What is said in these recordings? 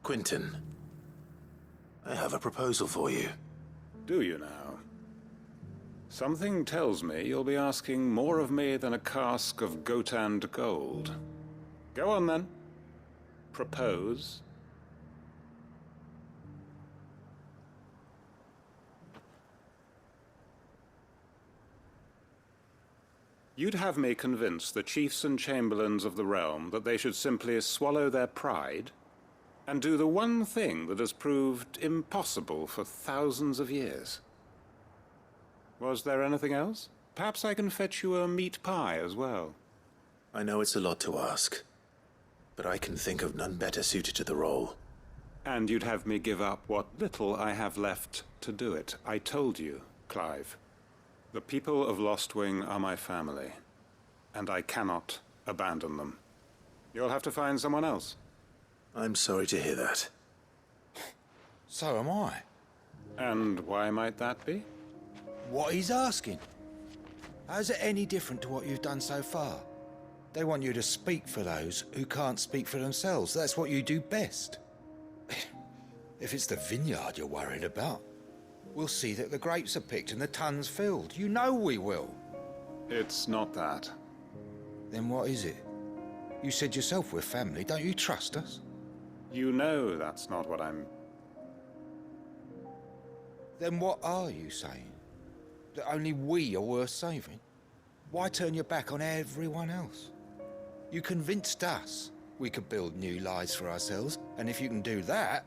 Quentin, I have a proposal for you. Do you now? Something tells me you'll be asking more of me than a cask of Gotand gold. Go on then. Propose. You'd have me convince the chiefs and chamberlains of the realm that they should simply swallow their pride and do the one thing that has proved impossible for thousands of years. Was there anything else? Perhaps I can fetch you a meat pie as well. I know it's a lot to ask, but I can think of none better suited to the role. And you'd have me give up what little I have left to do it. I told you, Clive. The people of Lostwing are my family, and I cannot abandon them. You'll have to find someone else. I'm sorry to hear that. So am I. And why might that be? What he's asking. How's it any different to what you've done so far? They want you to speak for those who can't speak for themselves. That's what you do best. If it's the vineyard you're worried about, we'll see that the grapes are picked and the tons filled. You know we will. It's not that. Then what is it? You said yourself we're family. Don't you trust us? You know that's not what I'm... Then what are you saying? That only we are worth saving? Why turn your back on everyone else? You convinced us we could build new lives for ourselves, and if you can do that,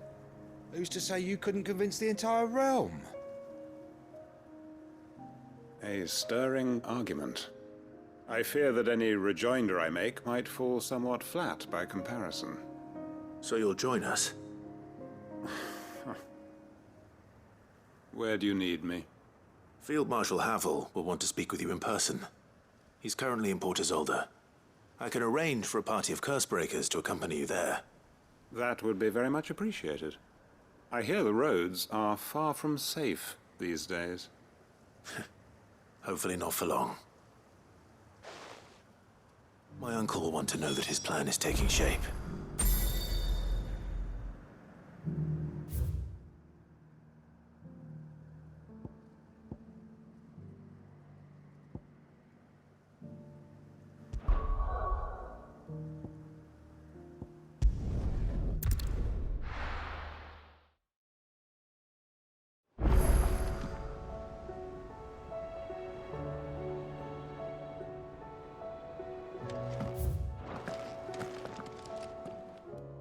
who's to say you couldn't convince the entire realm? A stirring argument. I fear that any rejoinder I make might fall somewhat flat by comparison. So you'll join us? Where do you need me? Field Marshal Havel will want to speak with you in person. He's currently in Port Isolde. I can arrange for a party of Cursebreakers to accompany you there. That would be very much appreciated. I hear the roads are far from safe these days. Hopefully not for long. My uncle will want to know that his plan is taking shape.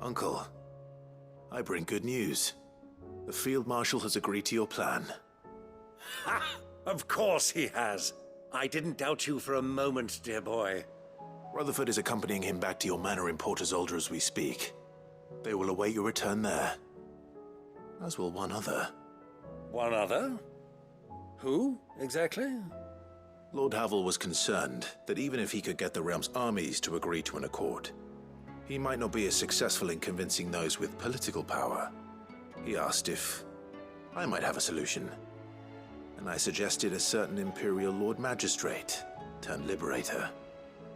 Uncle, I bring good news. The Field Marshal has agreed to your plan. Ha! Of course he has. I didn't doubt you for a moment, dear boy. Rutherford is accompanying him back to your manor in Port Isolde as we speak. They will await your return there. As will one other. One other? Who, exactly? Lord Havel was concerned that even if he could get the realm's armies to agree to an accord, he might not be as successful in convincing those with political power. He asked if I might have a solution, and I suggested a certain Imperial Lord Magistrate turned Liberator.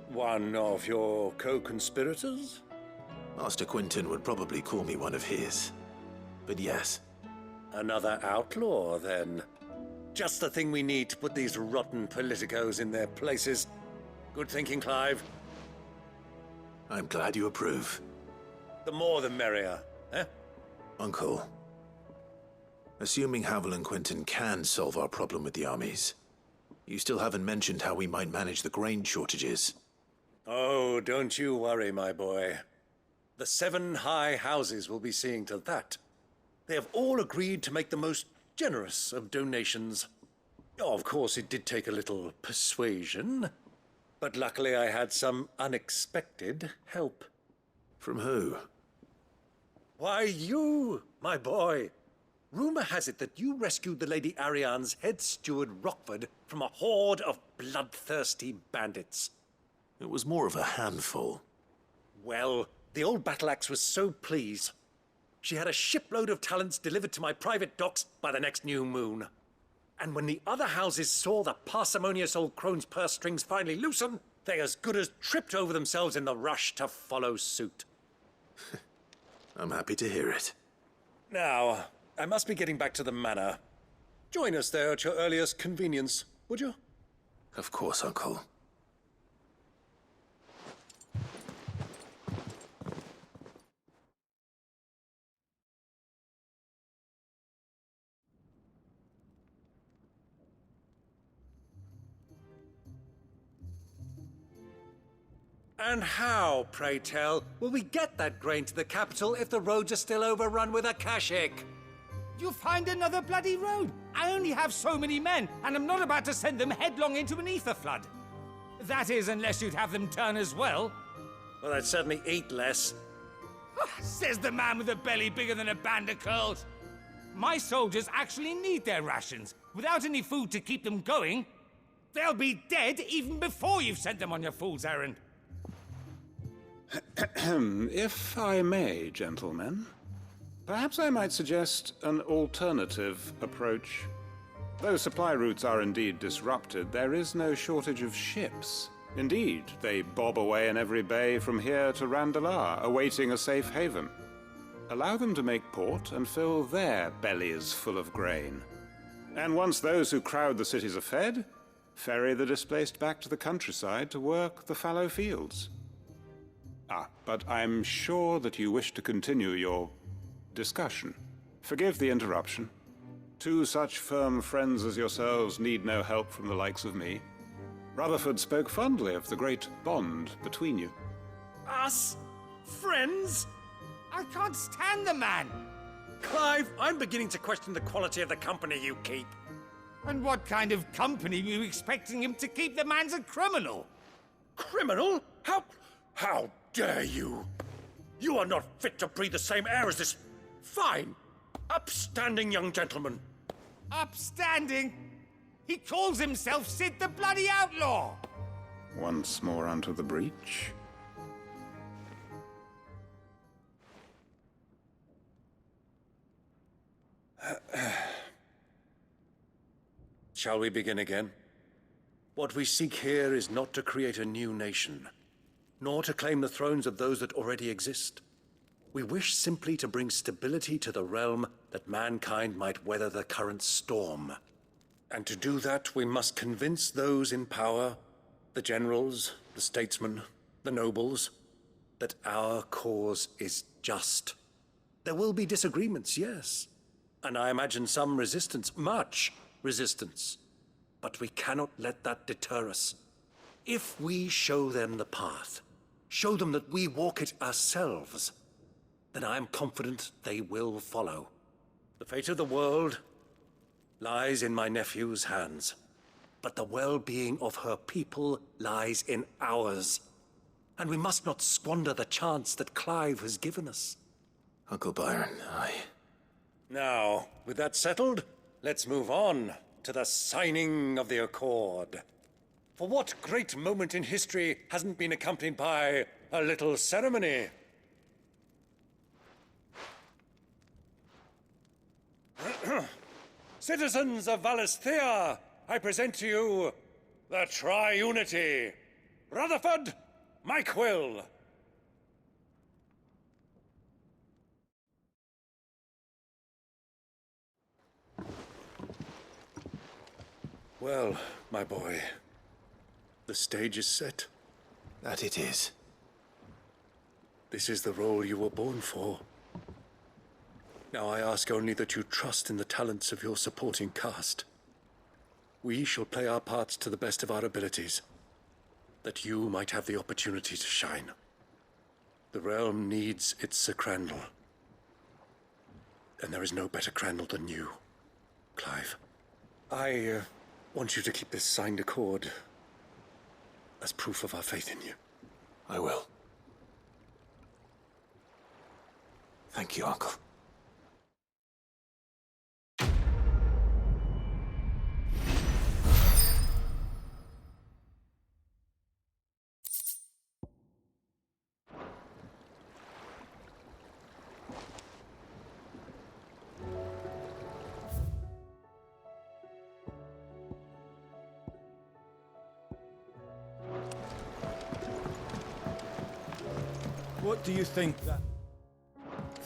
One of your co-conspirators? Master Quentin would probably call me one of his. But yes. Another outlaw, then. Just the thing we need to put these rotten politicos in their places. Good thinking, Clive. I'm glad you approve. The more the merrier, eh? Uncle, assuming Havel and Quentin can solve our problem with the armies, you still haven't mentioned how we might manage the grain shortages. Oh, don't you worry, my boy. The 7 high houses will be seeing to that. They have all agreed to make the most generous of donations. Oh, of course, it did take a little persuasion, but luckily I had some unexpected help. From who? Why, you, my boy. Rumor has it that you rescued the Lady Ariane's head steward Rockford from a horde of bloodthirsty bandits. It was more of a handful. Well, the old battle axe was so pleased. She had a shipload of talents delivered to my private docks by the next new moon. And when the other houses saw the parsimonious old crone's purse strings finally loosen, they as good as tripped over themselves in the rush to follow suit. I'm happy to hear it. Now, I must be getting back to the manor. Join us there at your earliest convenience, would you? Of course, Uncle. And how, pray tell, will we get that grain to the capital if the roads are still overrun with akashic? You'll find another bloody road. I only have so many men, and I'm not about to send them headlong into an ether flood. That is, unless you'd have them turn as well. Well, I'd certainly eat less. Says the man with a belly bigger than a band of curls. My soldiers actually need their rations. Without any food to keep them going, they'll be dead even before you've sent them on your fool's errand. If I may, gentlemen, perhaps I might suggest an alternative approach. Though supply routes are indeed disrupted, there is no shortage of ships. Indeed, they bob away in every bay from here to Randalar, awaiting a safe haven. Allow them to make port and fill their bellies full of grain. And once those who crowd the cities are fed, ferry the displaced back to the countryside to work the fallow fields. But I'm sure that you wish to continue your discussion. Forgive the interruption. Two such firm friends as yourselves need no help from the likes of me. Rutherford spoke fondly of the great bond between you. Us? Friends? I can't stand the man. Clive, I'm beginning to question the quality of the company you keep. And what kind of company were you expecting him to keep? The man's a criminal. Criminal? How dare you? You are not fit to breathe the same air as this fine, upstanding young gentleman. Upstanding? He calls himself Sid the bloody outlaw. Once more onto the breach. Shall we begin again? What we seek here is not to create a new nation, nor to claim the thrones of those that already exist. We wish simply to bring stability to the realm that mankind might weather the current storm. And to do that, we must convince those in power, the generals, the statesmen, the nobles, that our cause is just. There will be disagreements, yes, and I imagine some resistance, much resistance. But we cannot let that deter us. If we show them the path, show them that we walk it ourselves, then I am confident they will follow. The fate of the world lies in my nephew's hands, but the well-being of her people lies in ours. And we must not squander the chance that Clive has given us. Uncle Byron, Now, with that settled, let's move on to the signing of the Accord. For what great moment in history hasn't been accompanied by a little ceremony? Citizens of Valisthea, I present to you the Tri-Unity. Rutherford, Mike Will. Well, my boy, the stage is set. that it is. This is the role you were born for. Now I ask only that you trust in the talents of your supporting cast. We shall play our parts to the best of our abilities, that you might have the opportunity to shine. The realm needs its Sir Crandall. And there is no better Crandall than you, Clive. I want you to keep this signed accord as proof of our faith in you. I will. Thank you, Uncle. What do you think that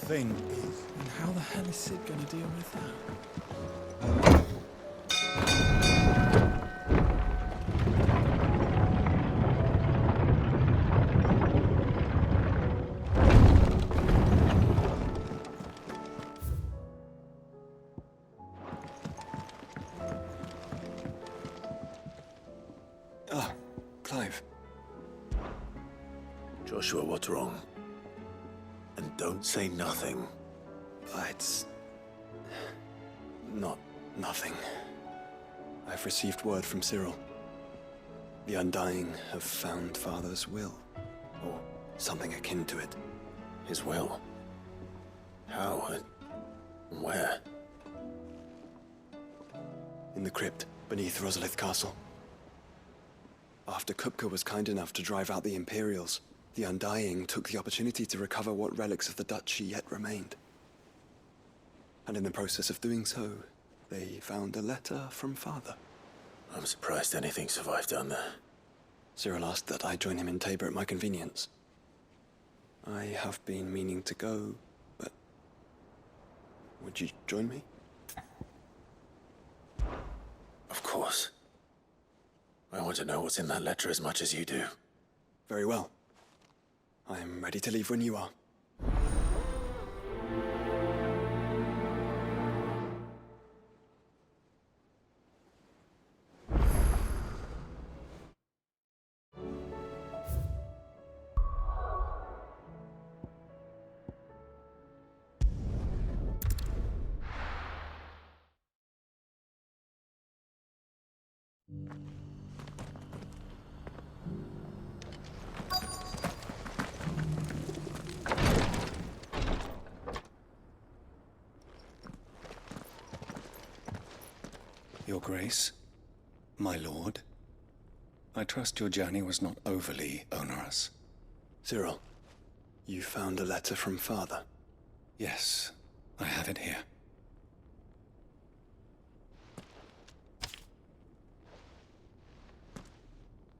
thing is. And how the hell is Sid gonna deal with that? Ah, Clive. Joshua, what's wrong? And don't say nothing. It's... nothing. I've received word from Cyril. The Undying have found Father's will, or something akin to it. His will? How and where? In the crypt beneath Rosalith Castle. After Kupka was kind enough to drive out the Imperials, the Undying took the opportunity to recover what relics of the Duchy yet remained. And in the process of doing so, they found a letter from Father. I'm surprised anything survived down there. Cyril asked that I join him in Tabor at my convenience. I have been meaning to go, but... would you join me? Of course. I want to know what's in that letter as much as you do. Very well. I am ready to leave when you are. Your Grace, my lord, I trust your journey was not overly onerous. Cyril, you found a letter from Father. Yes, I have it here.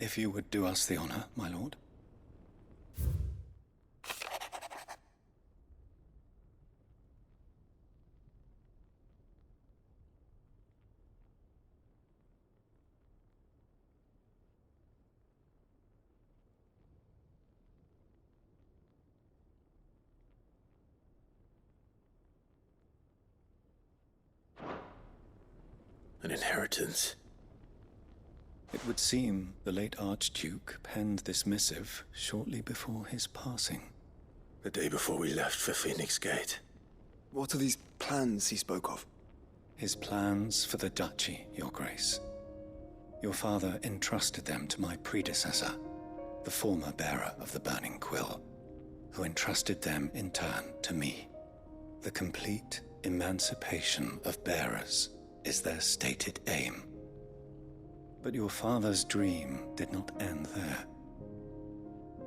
If you would do us the honor, my lord. An inheritance. It would seem the late Archduke penned this missive shortly before his passing. The day before we left for Phoenix Gate. What are these plans he spoke of? His plans for the Duchy, Your Grace. Your father entrusted them to my predecessor, the former bearer of the Burning Quill, who entrusted them in turn to me. The complete emancipation of bearers is their stated aim. But your father's dream did not end there.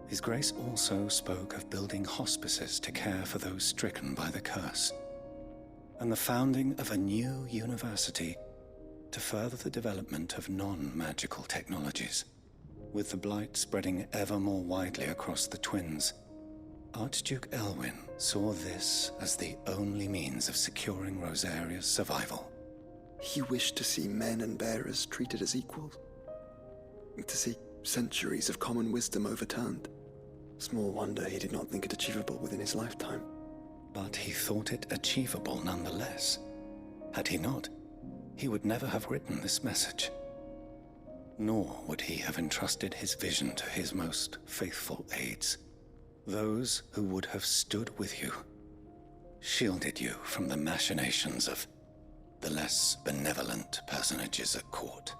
His Grace also spoke of building hospices to care for those stricken by the curse, and the founding of a new university to further the development of non-magical technologies. With the blight spreading ever more widely across the twins, Archduke Elwyn saw this as the only means of securing Rosaria's survival. He wished to see men and bearers treated as equals. To see centuries of common wisdom overturned. Small wonder he did not think it achievable within his lifetime. But he thought it achievable nonetheless. Had he not, he would never have written this message. Nor would he have entrusted his vision to his most faithful aides, those who would have stood with you, shielded you from the machinations of the less benevolent personages at court.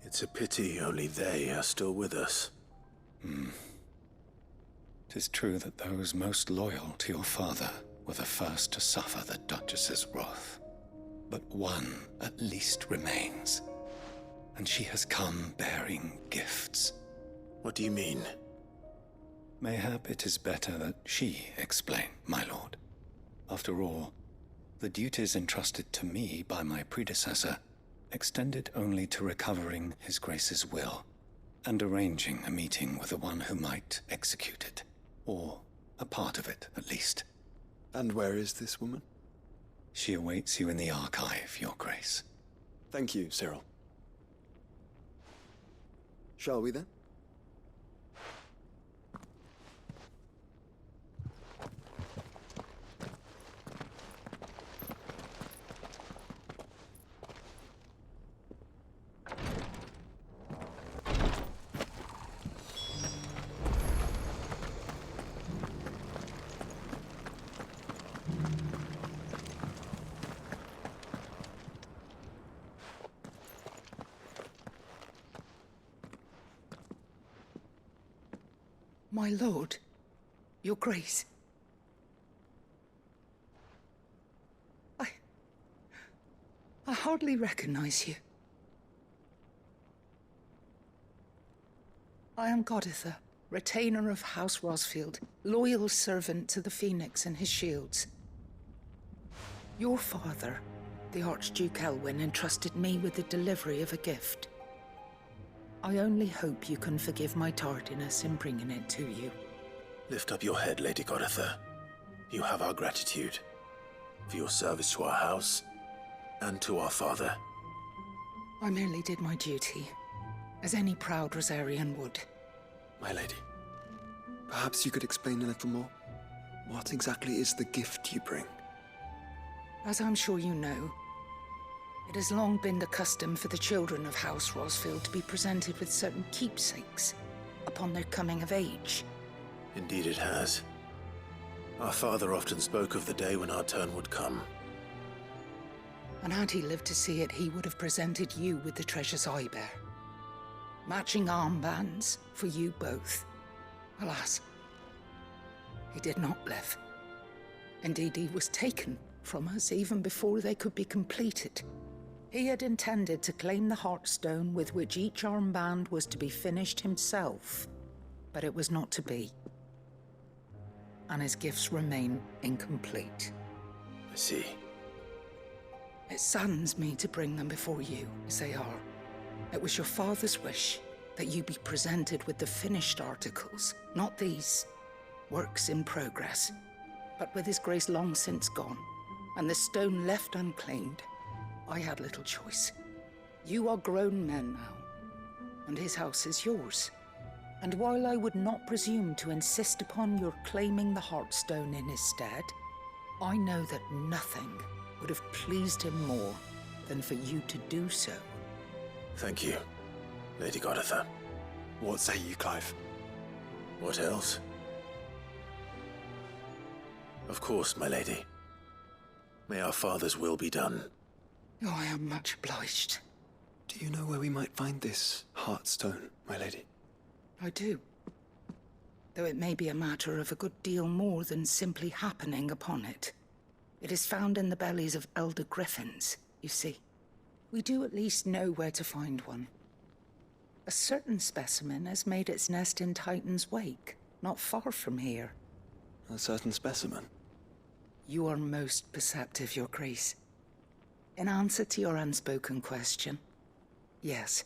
It's a pity only they are still with us. 'Tis true that those most loyal to your father were the first to suffer the Duchess's wrath. But one at least remains, and she has come bearing gifts. What do you mean? Mayhap it is better that she explain, my lord. After all, the duties entrusted to me by my predecessor extended only to recovering His Grace's will and arranging a meeting with the one who might execute it, or a part of it at least. And where is this woman? She awaits you in the archive, Your Grace. Thank you, Cyril. Shall we then? My lord, Your Grace. I hardly recognize you. I am Goditha, retainer of House Rosfield, loyal servant to the Phoenix and his shields. Your father, the Archduke Elwyn, entrusted me with the delivery of a gift. I only hope you can forgive my tardiness in bringing it to you. Lift up your head, Lady Goditha. You have our gratitude for your service to our house and to our father. I merely did my duty, as any proud Rosarian would. My lady, perhaps you could explain a little more? What exactly is the gift you bring? As I'm sure you know, it has long been the custom for the children of House Rosfield to be presented with certain keepsakes upon their coming of age. Indeed it has. Our father often spoke of the day when our turn would come. And had he lived to see it, he would have presented you with the treasures I bear. Matching armbands for you both. Alas, he did not live. Indeed, he was taken from us even before they could be completed. He had intended to claim the Heartstone with which each armband was to be finished himself, but it was not to be. And his gifts remain incomplete. I see. It saddens me to bring them before you, as they are. It was your father's wish that you be presented with the finished articles, not these works in progress. But with his grace long since gone, and the stone left unclaimed, I had little choice. You are grown men now, and his house is yours. And while I would not presume to insist upon your claiming the Heartstone in his stead, I know that nothing would have pleased him more than for you to do so. Thank you, Lady Goditha. What say you, Clive? What else? Of course, my lady. May our father's will be done. Oh, I am much obliged. Do you know where we might find this Heartstone, my lady? I do. Though it may be a matter of a good deal more than simply happening upon it. It is found in the bellies of elder griffins, you see. We do at least know where to find one. A certain specimen has made its nest in Titan's Wake, not far from here. A certain specimen? You are most perceptive, Your Grace. In answer to your unspoken question, yes.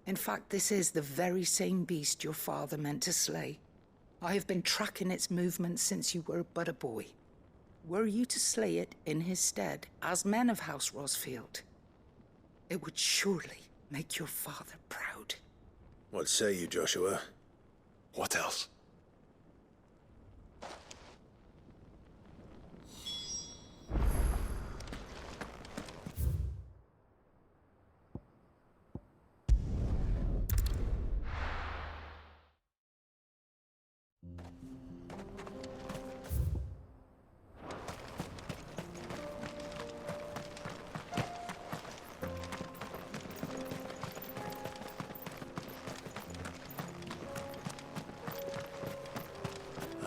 In fact, this is the very same beast your father meant to slay. I have been tracking its movements since you were but a boy. Were you to slay it in his stead, as men of House Rosfield, it would surely make your father proud. What say you, Joshua? What else?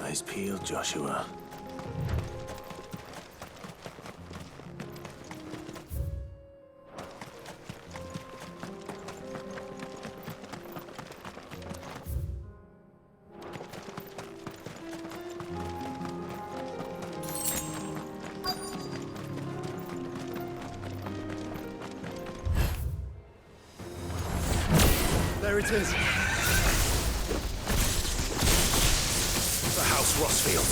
Eyes peeled, Joshua. There it is! The House Rosfield.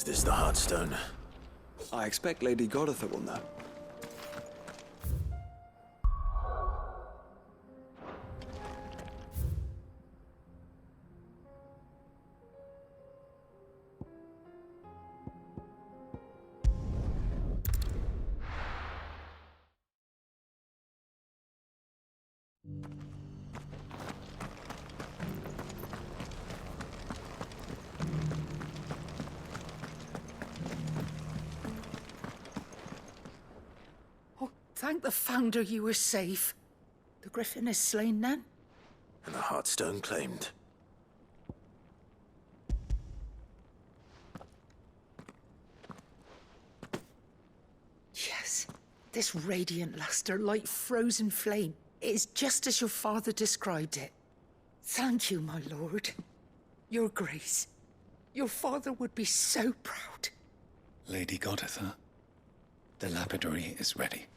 this the Heartstone? I expect Lady Goditha will know. Thank the Founder you were safe. The Griffin is slain then? And the Heartstone claimed. Yes. This radiant luster, like frozen flame, is just as your father described it. Thank you, my lord. Your Grace. Your father would be so proud. Lady Goditha, the lapidary is ready.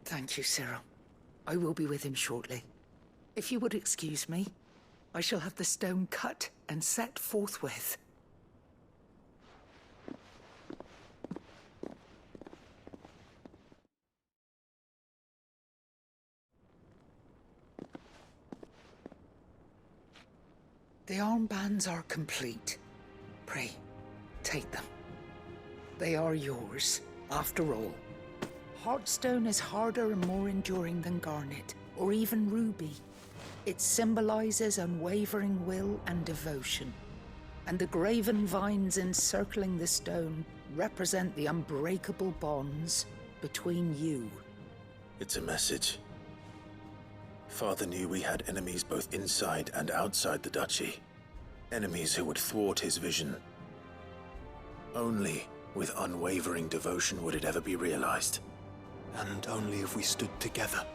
Thank you, Cyril. I will be with him shortly. If you would excuse me, I shall have the stone cut and set forthwith. The armbands are complete. Pray, take them. They are yours, after all. Heartstone is harder and more enduring than garnet, or even ruby. It symbolizes unwavering will and devotion. And the graven vines encircling the stone represent the unbreakable bonds between you. It's a message. Father knew we had enemies both inside and outside the duchy. Enemies who would thwart his vision. Only with unwavering devotion would it ever be realized. And only if we stood together,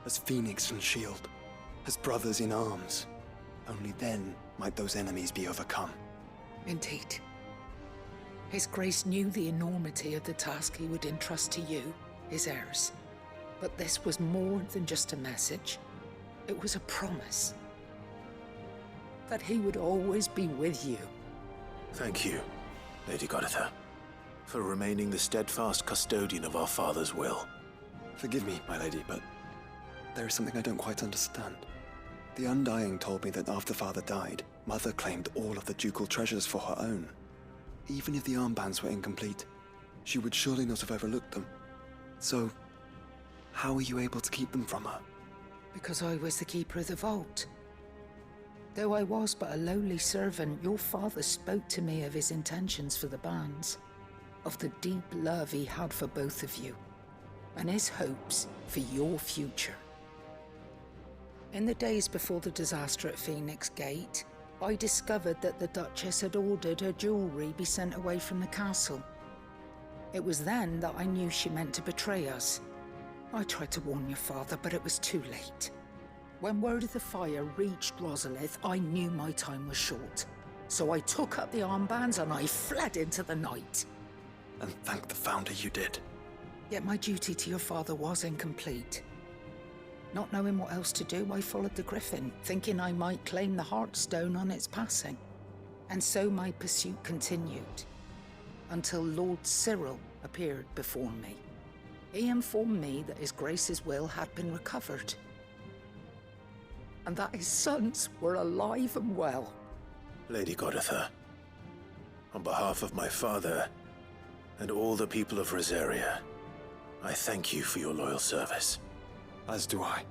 as Phoenix and Shield, as brothers in arms, only then might those enemies be overcome. Indeed. His Grace knew the enormity of the task he would entrust to you, his heirs. But this was more than just a message. It was a promise. That he would always be with you. Thank you, Lady Goditha, for remaining the steadfast custodian of our father's will. Forgive me, my lady, but there is something I don't quite understand. The Undying told me that after Father died, Mother claimed all of the ducal treasures for her own. Even if the armbands were incomplete, she would surely not have overlooked them. So, how were you able to keep them from her? Because I was the keeper of the vault. Though I was but a lowly servant, your father spoke to me of his intentions for the bands, of the deep love he had for both of you, and his hopes for your future. In the days before the disaster at Phoenix Gate, I discovered that the Duchess had ordered her jewelry be sent away from the castle. It was then that I knew she meant to betray us. I tried to warn your father, but it was too late. When word of the fire reached Rosalith, I knew my time was short. So I took up the armbands and I fled into the night. And thank the Founder you did. Yet my duty to your father was incomplete. Not knowing what else to do, I followed the Griffin, thinking I might claim the Heartstone on its passing. And so my pursuit continued, until Lord Cyril appeared before me. He informed me that His Grace's will had been recovered, and that his sons were alive and well. Lady Goditha, on behalf of my father and all the people of Rosaria, I thank you for your loyal service. As do I.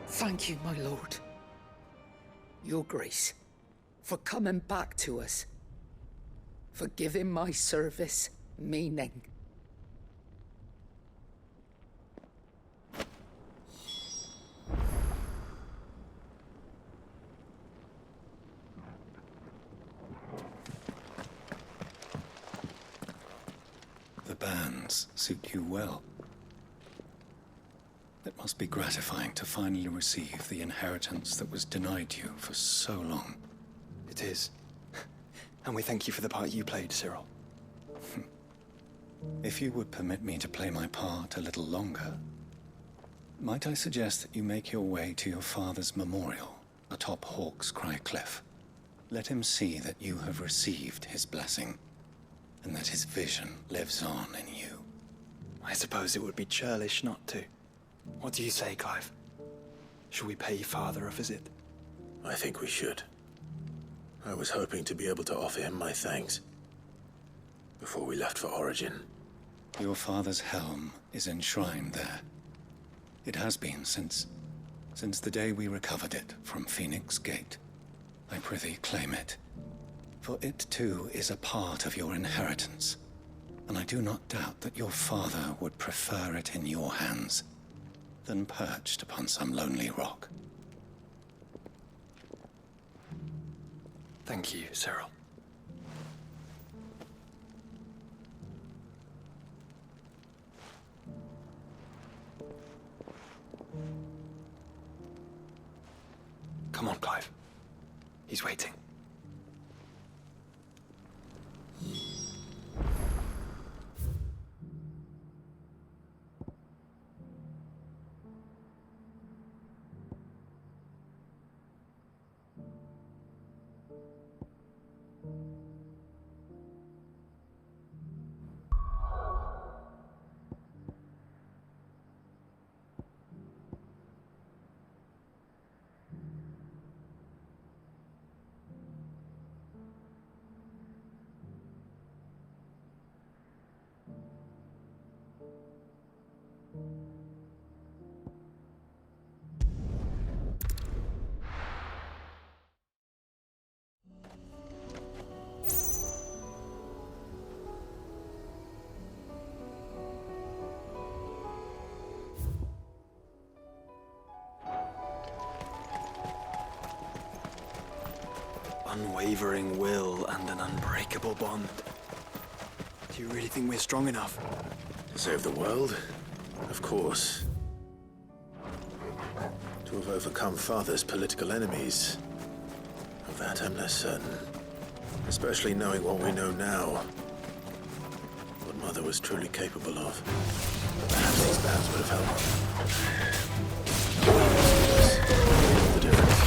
Thank you, my lord. Your Grace, for coming back to us, for giving my service meaning. The bands suit you well. It must be gratifying to finally receive the inheritance that was denied you for so long. It is. And we thank you for the part you played, Cyril. If you would permit me to play my part a little longer, might I suggest that you make your way to your father's memorial atop Hawk's Cry Cliff? Let him see that you have received his blessing and that his vision lives on in you. I suppose it would be churlish not to. What do you say, Clive? Should we pay Father a visit? I think we should. I was hoping to be able to offer him my thanks before we left for Origin. Your father's helm is enshrined there. It has been since the day we recovered it from Phoenix Gate. I prithee claim it, for it too is a part of your inheritance, and I do not doubt that your father would prefer it in your hands than perched upon some lonely rock. Thank you, Cyril. Come on, Clive. He's waiting. Unwavering will and an unbreakable bond. Do you really think we're strong enough? To save the world? Of course. To have overcome Father's political enemies? Of that I'm less certain. Especially knowing what we know now. What Mother was truly capable of. Perhaps these bands would have helped. The difference.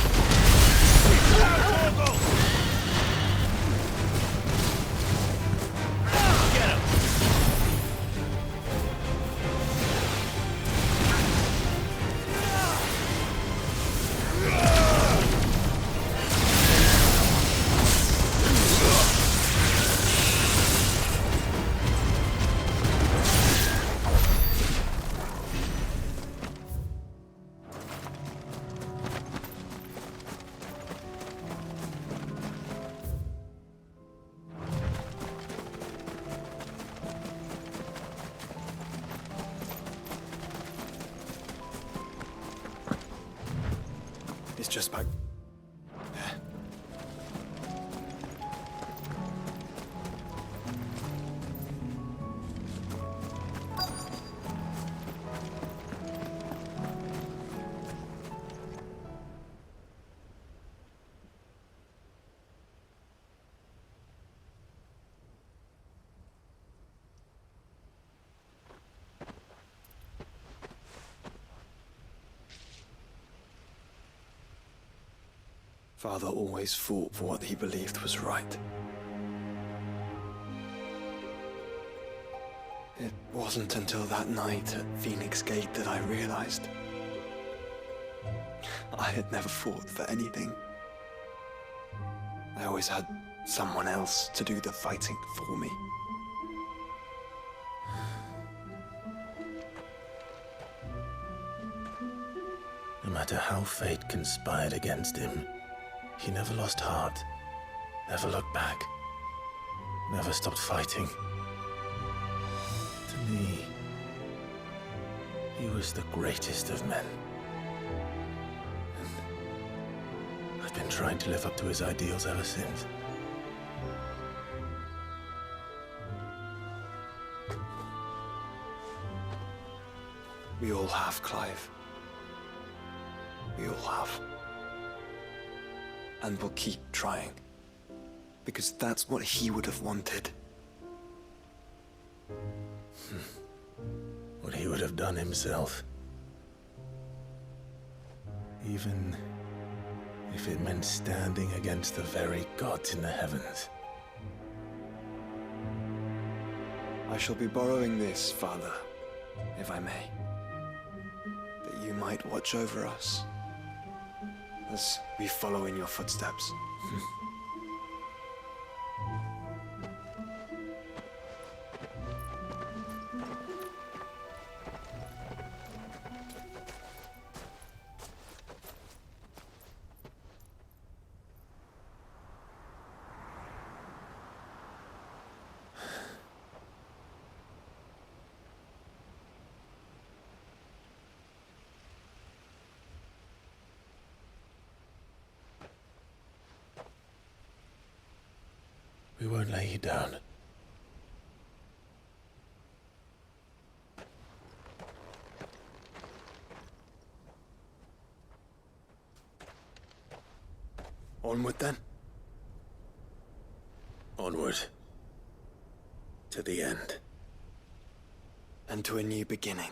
It's just back there. Father always fought for what he believed was right. It wasn't until that night at Phoenix Gate that I realized I had never fought for anything. I always had someone else to do the fighting for me. No matter how fate conspired against him, he never lost heart, never looked back, never stopped fighting. To me, he was the greatest of men. And I've been trying to live up to his ideals ever since. We all have, Clive. We all have. And we'll keep trying. Because that's what he would have wanted. What he would have done himself. Even if it meant standing against the very gods in the heavens. I shall be borrowing this, Father, if I may. That you might watch over us as we follow in your footsteps. We won't lay you down. Onward then. Onward. To the end. And to a new beginning.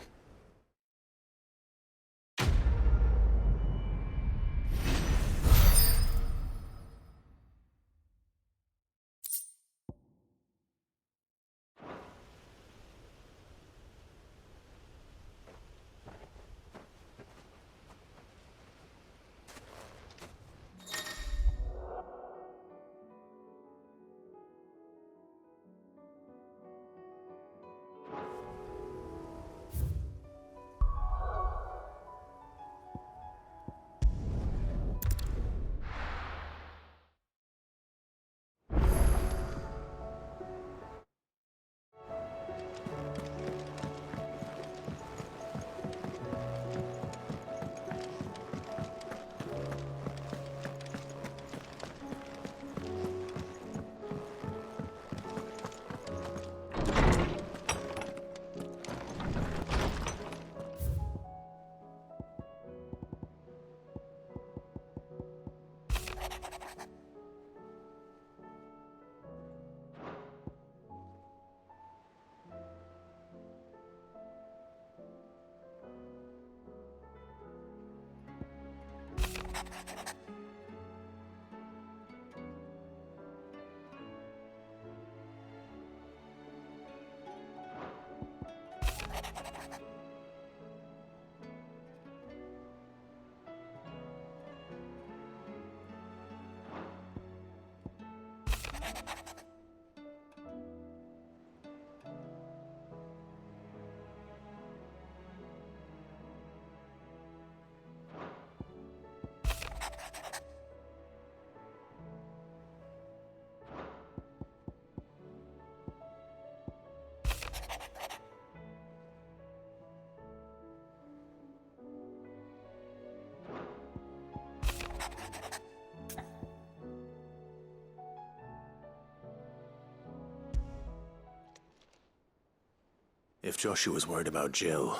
If Joshua's worried about Jill,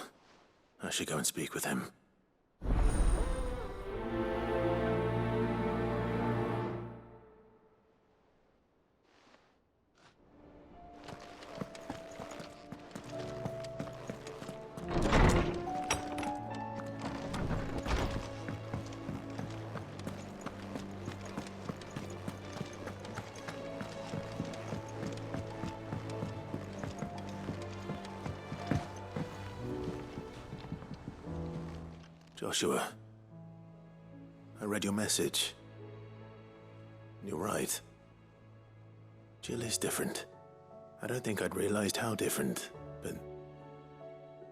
I should go and speak with him. Joshua, I read your message. You're right. Jill is different. I don't think I'd realized how different, but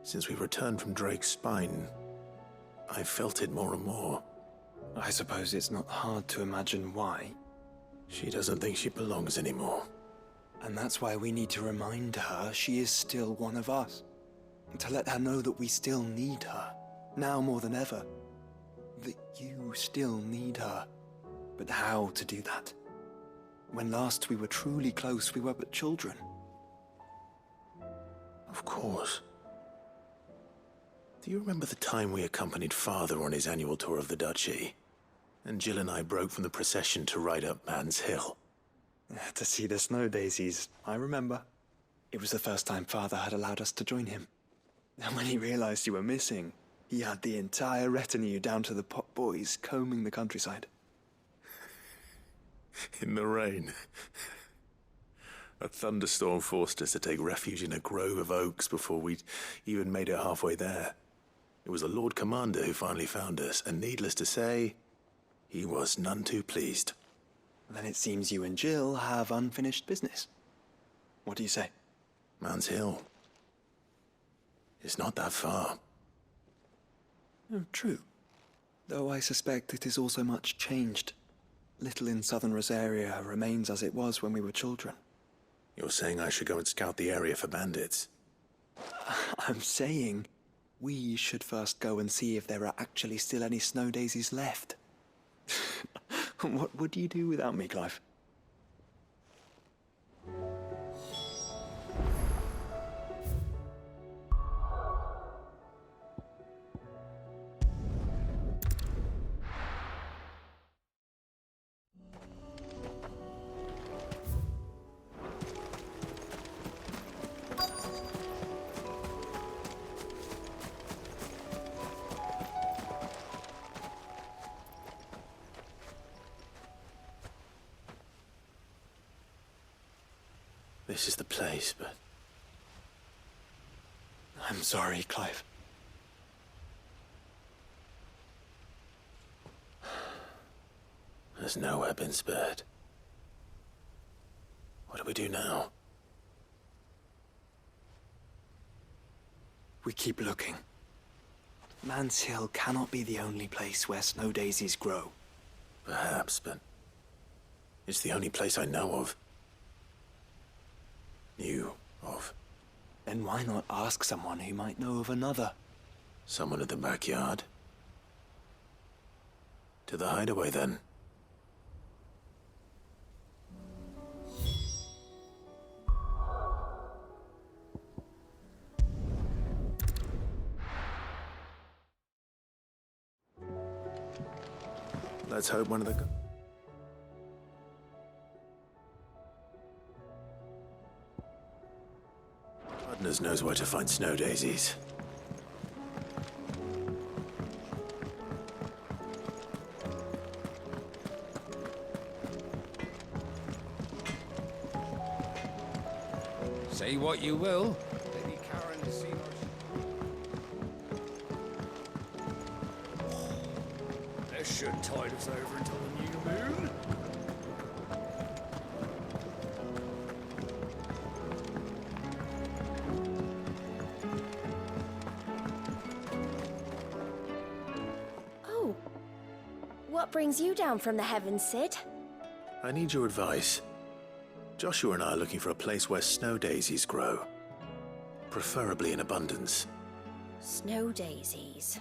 since we returned from Drake's spine, I've felt it more and more. I suppose it's not hard to imagine why. She doesn't think she belongs anymore. And that's why we need to remind her she is still one of us. To let her know that we still need her. Now more than ever. That you still need her. But how to do that? When last we were truly close, we were but children. Of course. Do you remember the time we accompanied Father on his annual tour of the Duchy? And Jill and I broke from the procession to ride up Man's Hill. To see the snow daisies, I remember. It was the first time Father had allowed us to join him. And when he realized you were missing, he had the entire retinue down to the pot boys combing the countryside. In the rain. A thunderstorm forced us to take refuge in a grove of oaks before we'd even made it halfway there. It was the Lord Commander who finally found us, and needless to say, he was none too pleased. Then it seems you and Jill have unfinished business. What do you say? Man's Hill. It's not that far. Oh, true. Though I suspect it is also much changed. Little in southern Rosaria remains as it was when we were children. You're saying I should go and scout the area for bandits? I'm saying we should first go and see if there are actually still any snow daisies left. What would you do without me, Clive? This is the place, but... I'm sorry, Clive. There's nowhere been spared. What do we do now? We keep looking. Man's Hill cannot be the only place where snow daisies grow. Perhaps, but... it's the only place I know of. Knew of. Then why not ask someone who might know of another? Someone in the backyard? To the hideaway, then. Let's hope one of the... Goodness knows where to find snow daisies. Say what you will. Lady Karen has seen us. This should tide us over until the new moon. Oh. What brings you down from the heavens, Sid? I need your advice. Joshua and I are looking for a place where snow daisies grow. Preferably in abundance. Snow daisies.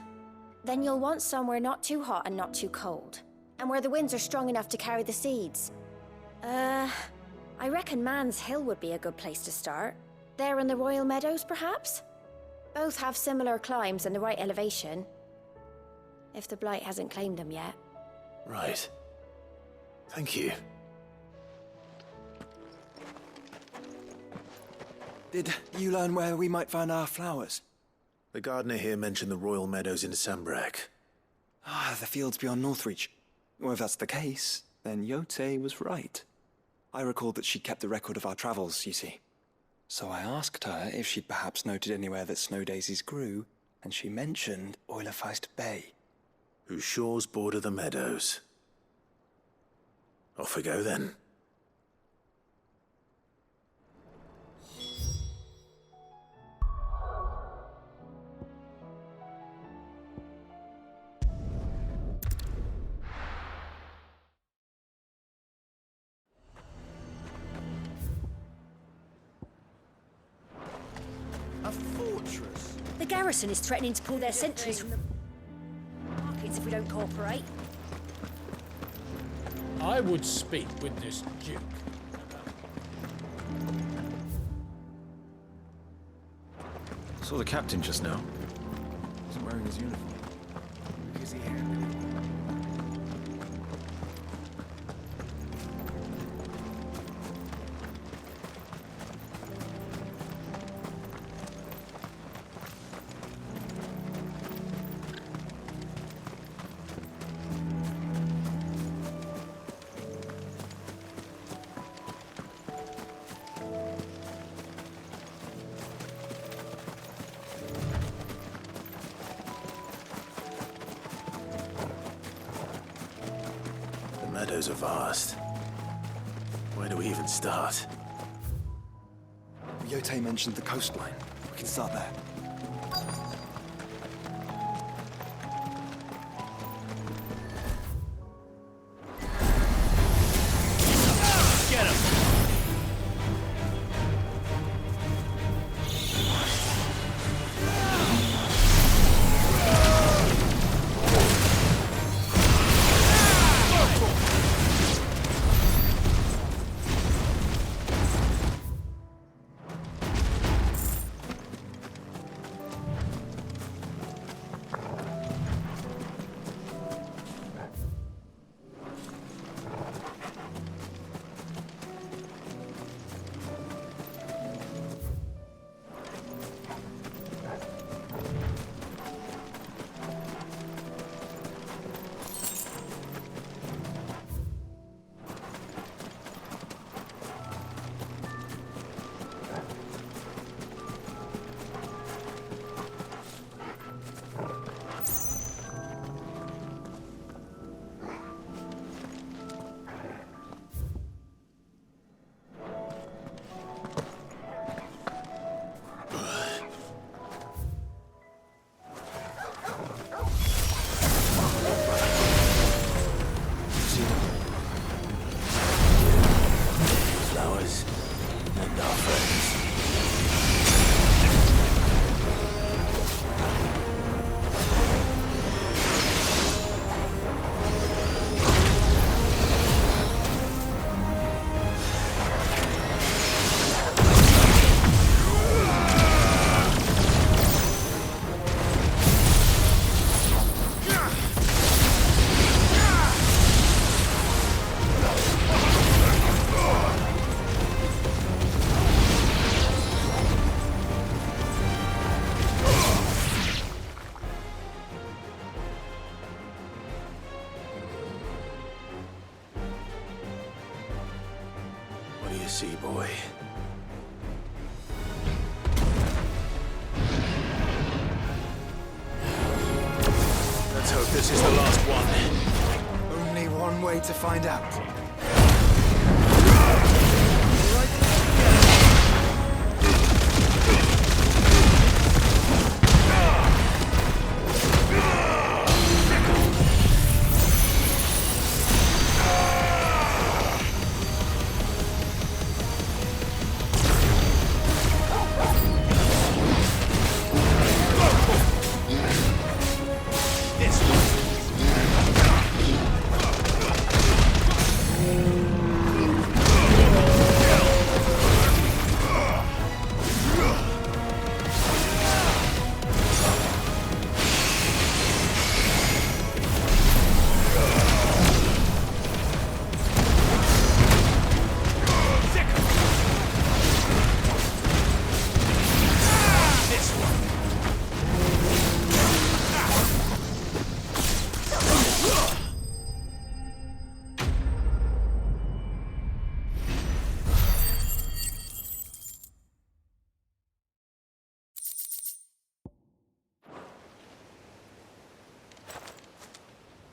Then you'll want somewhere not too hot and not too cold. And where the winds are strong enough to carry the seeds. I reckon Man's Hill would be a good place to start. There in the Royal Meadows, perhaps? Both have similar climbs and the right elevation. If the Blight hasn't claimed them yet. Right. Thank you. Did you learn where we might find our flowers? The gardener here mentioned the Royal Meadows in Sambrek. Ah, the fields beyond Northreach. Well, if that's the case, then Yote was right. I recalled that she kept the record of our travels, you see. So I asked her if she'd perhaps noted anywhere that snow daisies grew, and she mentioned Oilefeist Bay. Whose shores border the meadows. Off we go then. A fortress? The garrison is threatening to pull their sentries from the markets if we don't cooperate. I would speak with this duke. Saw the captain just now. Wasn't wearing his uniform. Because he handed it. shadows are vast. Where do we even start? Yote mentioned the coastline. We can start there. Get him! See, boy. Let's hope this is the last one. Only one way to find out.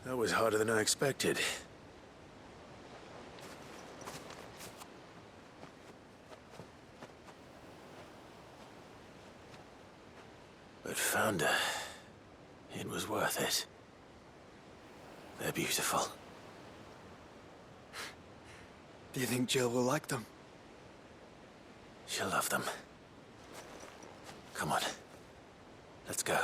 That was harder than I expected. But found her. It was worth it. They're beautiful. Do you think Jill will like them? She'll love them. Come on. Let's go.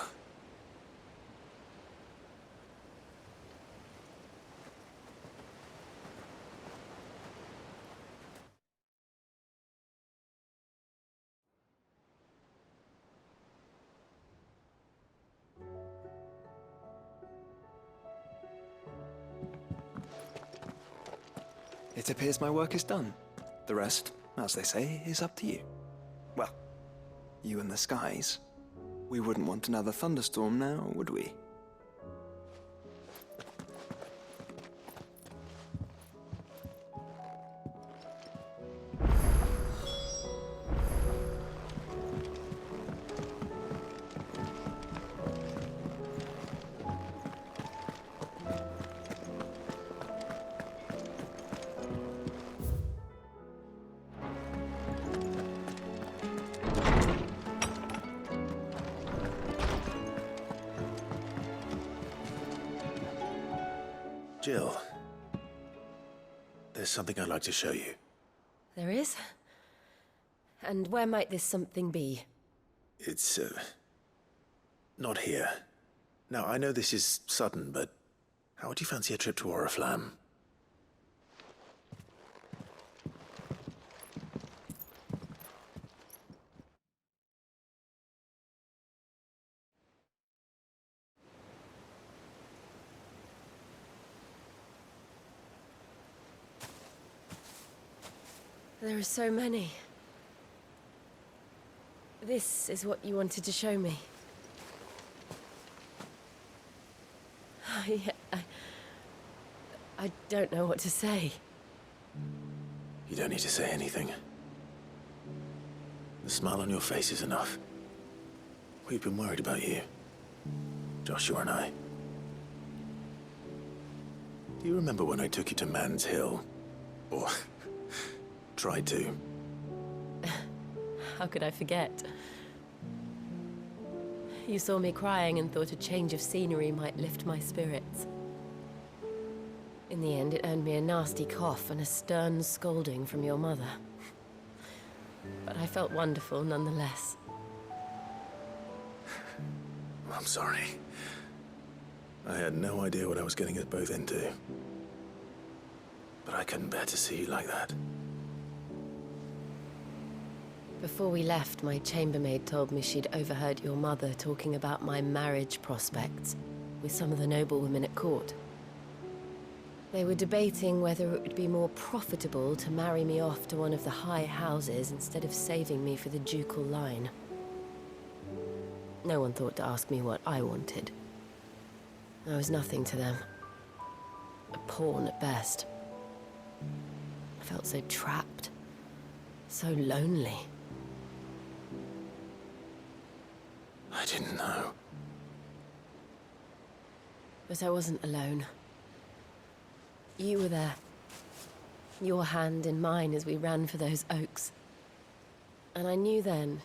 It appears my work is done. The rest, as they say, is up to you. Well, you and the skies. We wouldn't want another thunderstorm now, would we? Jill, there's something I'd like to show you. There is? And where might this something be? It's, not here. Now, I know this is sudden, but how would you fancy a trip to Oriflamme? There are so many. This is what you wanted to show me. I don't know what to say. You don't need to say anything. The smile on your face is enough. We've been worried about you, Joshua and I. Do you remember when I took you to Man's Hill? Or tried to? How could I forget? You saw me crying and thought a change of scenery might lift my spirits. In the end, it earned me a nasty cough and a stern scolding from your mother. But I felt wonderful nonetheless. I'm sorry. I had no idea what I was getting us both into. But I couldn't bear to see you like that. Before we left, my chambermaid told me she'd overheard your mother talking about my marriage prospects with some of the noblewomen at court. They were debating whether it would be more profitable to marry me off to one of the high houses instead of saving me for the ducal line. No one thought to ask me what I wanted. I was nothing to them. A pawn at best. I felt so trapped. So lonely. I didn't know. But I wasn't alone. You were there. Your hand in mine as we ran for those oaks. And I knew then,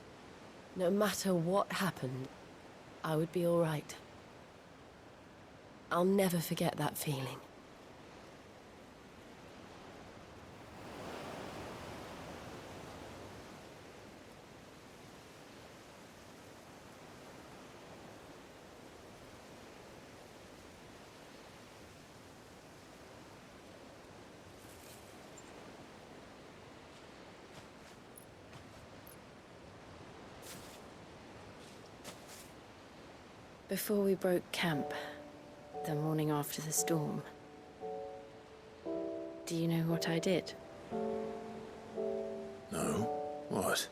no matter what happened, I would be all right. I'll never forget that feeling. Before we broke camp, the morning after the storm, do you know what I did? No? What?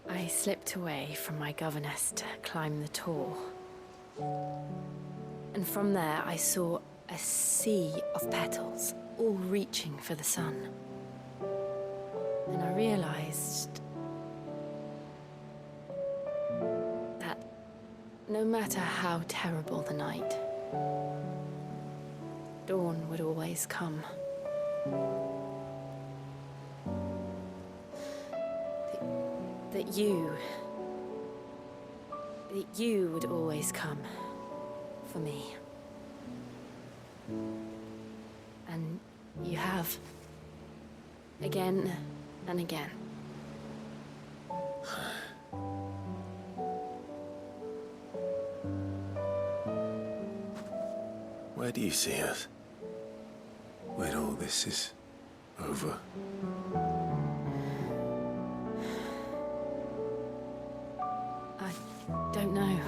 I slipped away from my governess to climb the tor. And from there I saw a sea of petals, all reaching for the sun. And I realized that no matter how terrible the night, dawn would always come. That you would always come for me. And you have. Again and again. Where do you see us? When all this is over? I don't know.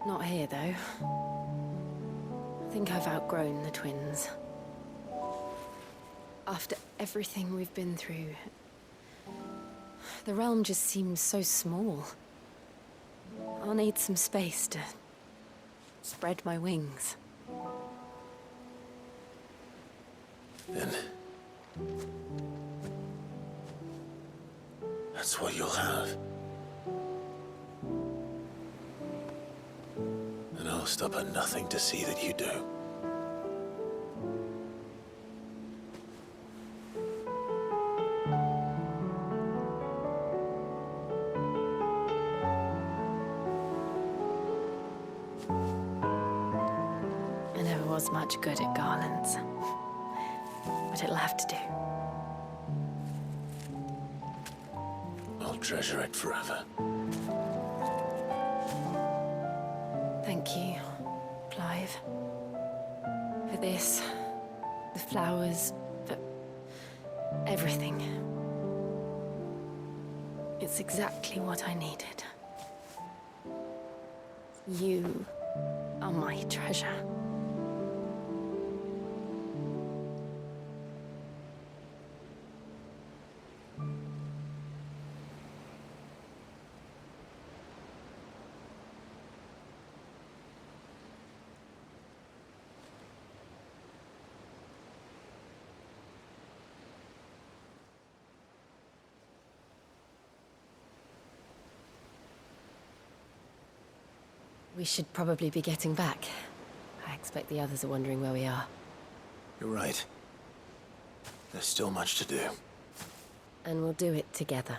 Not here, though. I think I've outgrown the twins. After everything we've been through, the realm just seems so small. I'll need some space to spread my wings. Then that's what you'll have. And I'll stop at nothing to see that you do. was much good at Garland's. But it'll have to do. I'll treasure it forever. Thank you, Clive. For this, the flowers, for everything. It's exactly what I needed. You are my treasure. We should probably be getting back. I expect the others are wondering where we are. You're right. There's still much to do. And we'll do it together.